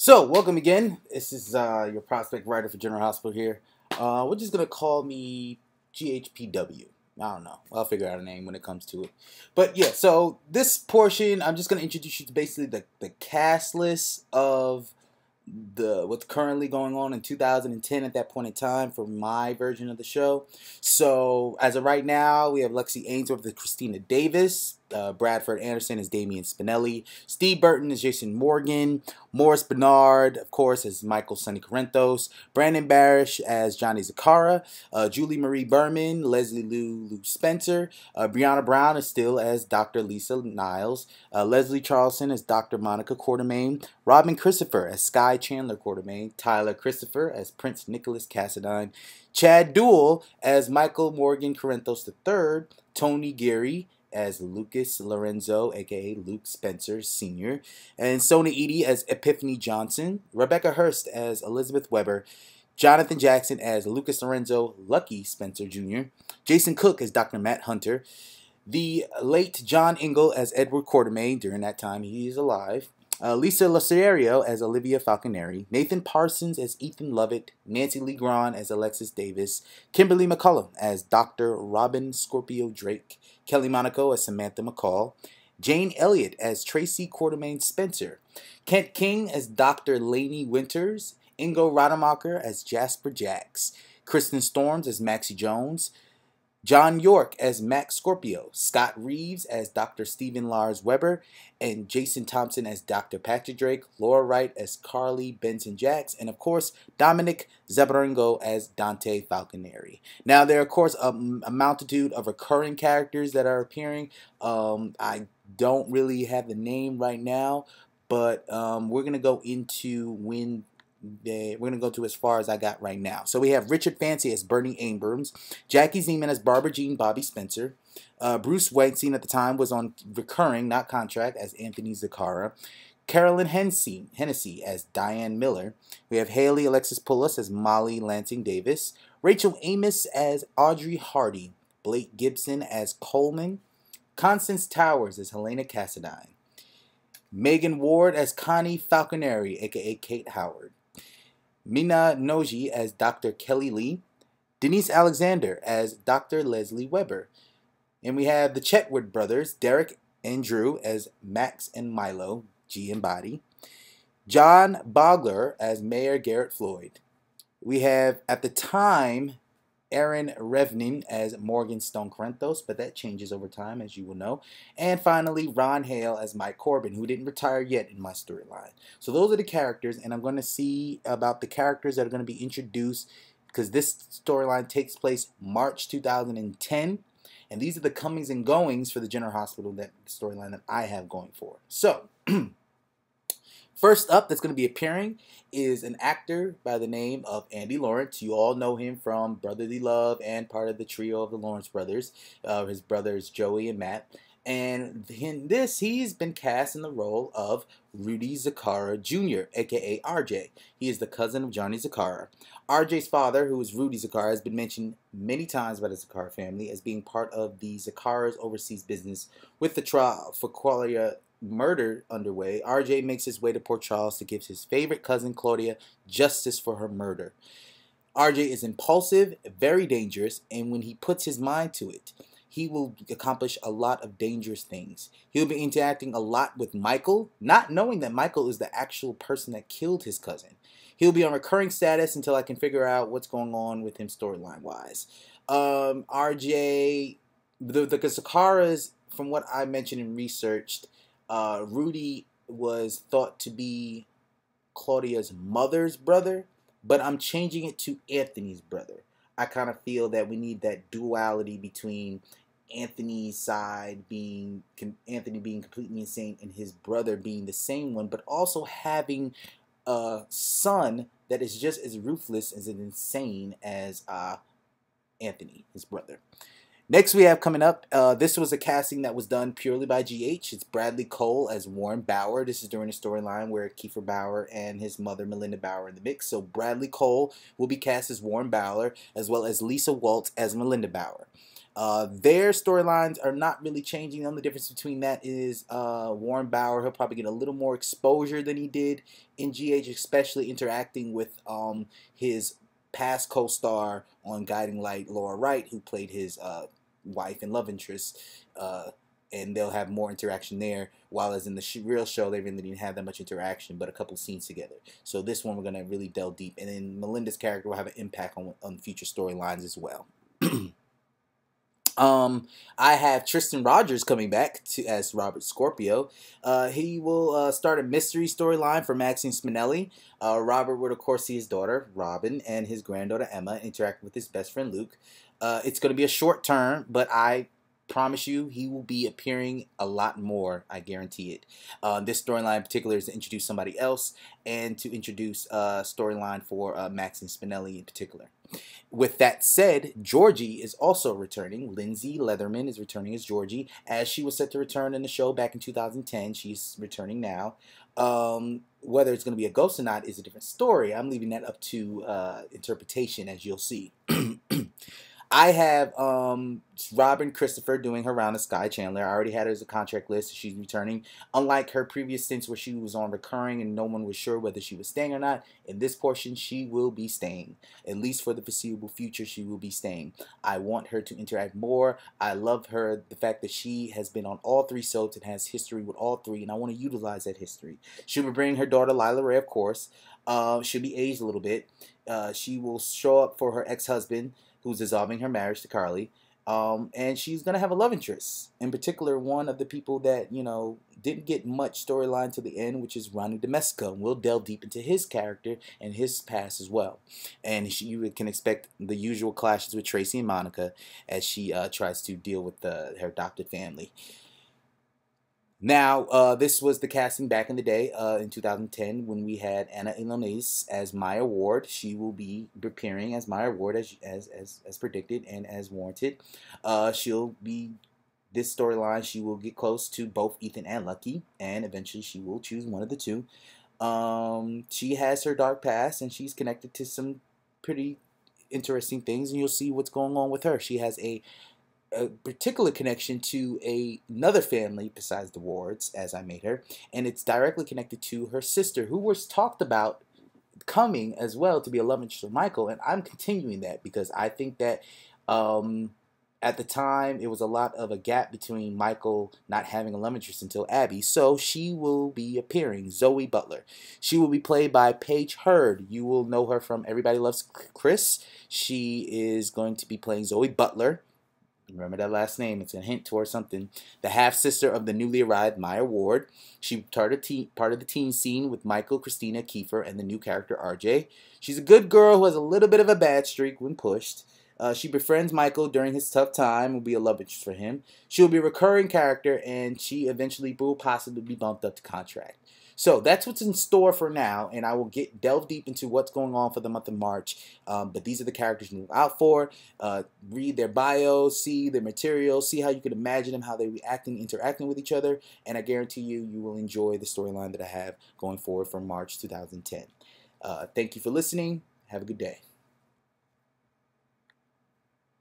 So, welcome again. This is your prospect writer for General Hospital here. We're just going to call me GHPW. I don't know. I'll figure out a name when it comes to it. But yeah, so this portion, I'm just going to introduce you to basically the cast list of what's currently going on in 2010 at that point in time for my version of the show. So as of right now, we have Lexi Ainsworth as Christina Davis, Bradford Anderson as Damian Spinelli, Steve Burton as Jason Morgan, Morris Bernard, of course, as Michael Sonny Corinthos, Brandon Barish as Johnny Zakara, Julie Marie Berman, Leslie Lou Spencer, Brianna Brown is still as Dr. Lisa Niles, Leslie Charlson as Dr. Monica Quartermain, Robin Christopher as Sky Chandler Quartermain, Tyler Christopher as Prince Nicholas Cassadine, Chad Duell as Michael Morgan Corinthos III, Tony Geary as Lucas Lorenzo, aka Luke Spencer Sr., and Sona Edie as Epiphany Johnson, Rebecca Hurst as Elizabeth Weber, Jonathan Jackson as Lucas Lorenzo Lucky Spencer Jr., Jason Cook as Dr. Matt Hunter, the late John Ingle as Edward Quartermain, during that time he is alive, Lisa Losario as Olivia Falconeri, Nathan Parsons as Ethan Lovett, Nancy Lee Grahn as Alexis Davis, Kimberly McCullum as Dr. Robin Scorpio Drake, Kelly Monaco as Samantha McCall, Jane Elliott as Tracy Quartermain Spencer, Kent King as Dr. Lainey Winters, Ingo Rademacher as Jasper Jacks, Kristen Storms as Maxie Jones, John York as Max Scorpio, Scott Reeves as Dr. Stephen Lars Weber, and Jason Thompson as Dr. Patrick Drake, Laura Wright as Carly Benson Jacks, and of course, Dominic Zabaringo as Dante Falconeri. Now, there are, of course, a multitude of recurring characters that are appearing. I don't really have the name right now, but we're going to go into we're going to go to as far as I got right now. So we have Richard Fancy as Bernie Abrams, Jackie Zeman as Barbara Jean Bobby Spencer, Bruce Weinstein at the time was on recurring, not contract, as Anthony Zakara, Carolyn Hennessy as Diane Miller. We have Haley Alexis Poulos as Molly Lansing Davis, Rachel Amos as Audrey Hardy, Blake Gibson as Coleman, Constance Towers as Helena Cassadine, Megan Ward as Connie Falconeri, aka Kate Howard, Mina Noji as Dr. Kelly Lee, Denise Alexander as Dr. Leslie Weber. And we have the Chetwood brothers, Derek and Drew as Max and Milo, G and Body, John Bogler as Mayor Garrett Floyd. We have, at the time, Aaron Revnin as Morgan Stone Corinthos, but that changes over time, as you will know. And finally, Ron Hale as Mike Corbin, who didn't retire yet in my storyline. So those are the characters, and I'm going to see about the characters that are going to be introduced, because this storyline takes place March 2010, and these are the comings and goings for the General Hospital storyline that I have going for. So, first up that's going to be appearing is an actor by the name of Andy Lawrence. You all know him from Brotherly Love and part of the trio of the Lawrence brothers. His brothers Joey and Matt. And in this, he's been cast in the role of Rudy Zakara Jr., a.k.a. RJ. He is the cousin of Johnny Zakara. RJ's father, who is Rudy Zakara, has been mentioned many times by the Zakara family as being part of the Zakara's overseas business. With the trial for Claudia murder underway, RJ makes his way to Port Charles to give his favorite cousin Claudia justice for her murder. RJ is impulsive, very dangerous, and when he puts his mind to it, he will accomplish a lot of dangerous things. He'll be interacting a lot with Michael, not knowing that Michael is the actual person that killed his cousin. He'll be on recurring status until I can figure out what's going on with him storyline-wise. RJ, the Zakaras, from what I mentioned and researched, Rudy was thought to be Claudia's mother's brother, but I'm changing it to Anthony's brother. I kind of feel that we need that duality between Anthony's side being Anthony being completely insane and his brother being the same one, but also having a son that is just as ruthless as insane as Anthony, his brother. Next we have coming up, this was a casting that was done purely by GH. It's Bradley Cole as Warren Bauer. This is during a storyline where Kiefer Bauer and his mother Melinda Bauer are in the mix. So Bradley Cole will be cast as Warren Bauer, as well as Lisa Waltz as Melinda Bauer. Their storylines are not really changing. The only difference between that is Warren Bauer, he'll probably get a little more exposure than he did in GH, especially interacting with his past co-star on Guiding Light, Laura Wright, who played his wife and love interest. And they'll have more interaction there, while as in the real show, they really didn't have that much interaction, but a couple of scenes together. So this one, we're going to really delve deep. And then Melinda's character will have an impact on future storylines as well. I have Tristan Rogers coming back as Robert Scorpio. He will start a mystery storyline for Maxine Spinelli. Robert would, of course, see his daughter, Robin, and his granddaughter, Emma, interact with his best friend, Luke. It's going to be a short term, but I promise you he will be appearing a lot more. I guarantee it. This storyline in particular is to introduce somebody else and to introduce a storyline for Maxine Spinelli in particular. With that said, Georgie is also returning. Lindsay Leatherman is returning as Georgie, as she was set to return in the show back in 2010. She's returning now. Whether it's going to be a ghost or not is a different story. I'm leaving that up to interpretation, as you'll see. I have Robin Christopher doing her round of Sky Chandler. I already had her as a contract list. She's returning. Unlike her previous stints where she was on recurring and no one was sure whether she was staying or not, in this portion, she will be staying. At least for the foreseeable future, she will be staying. I want her to interact more. I love her, the fact that she has been on all 3 soaps and has history with all 3, and I want to utilize that history. She'll be bringing her daughter, Lila Ray, of course. She'll be aged a little bit. She will show up for her ex-husband, who's dissolving her marriage to Carly, and she's going to have a love interest. In particular, one of the people that, you know, didn't get much storyline to the end, which is Ronnie DeMesco. And we'll delve deep into his character and his past as well. And you can expect the usual clashes with Tracy and Monica as she tries to deal with her adopted family. Now, this was the casting back in the day, in 2010, when we had Anna Ioannidis as Maya Ward. She will be appearing as Maya Ward as predicted and as warranted. She'll be, this storyline, she will get close to both Ethan and Lucky, and eventually she will choose one of the two. She has her dark past, and she's connected to some pretty interesting things, and you'll see what's going on with her. She has a particular connection to another family besides the Wards, as I made her, and it's directly connected to her sister, who was talked about coming as well to be a love interest for Michael, and I'm continuing that because I think that at the time it was a lot of a gap between Michael not having a love interest until Abby, so she will be appearing, Zoe Butler. She will be played by Paige Hurd. You will know her from Everybody Loves Chris. She is going to be playing Zoe Butler. Remember that last name. It's a hint towards something. The half-sister of the newly arrived Maya Ward. She part of the teen scene with Michael, Christina, Kiefer, and the new character RJ. She's a good girl who has a little bit of a bad streak when pushed. She befriends Michael during his tough time, will be a love interest for him. She will be a recurring character, and she eventually will possibly be bumped up to contract. So that's what's in store for now, and I will delve deep into what's going on for the month of March. But these are the characters you look out for. Read their bios, see their material, see how you could imagine them, how they're interacting with each other, and I guarantee you will enjoy the storyline that I have going forward for March 2010. Thank you for listening. Have a good day.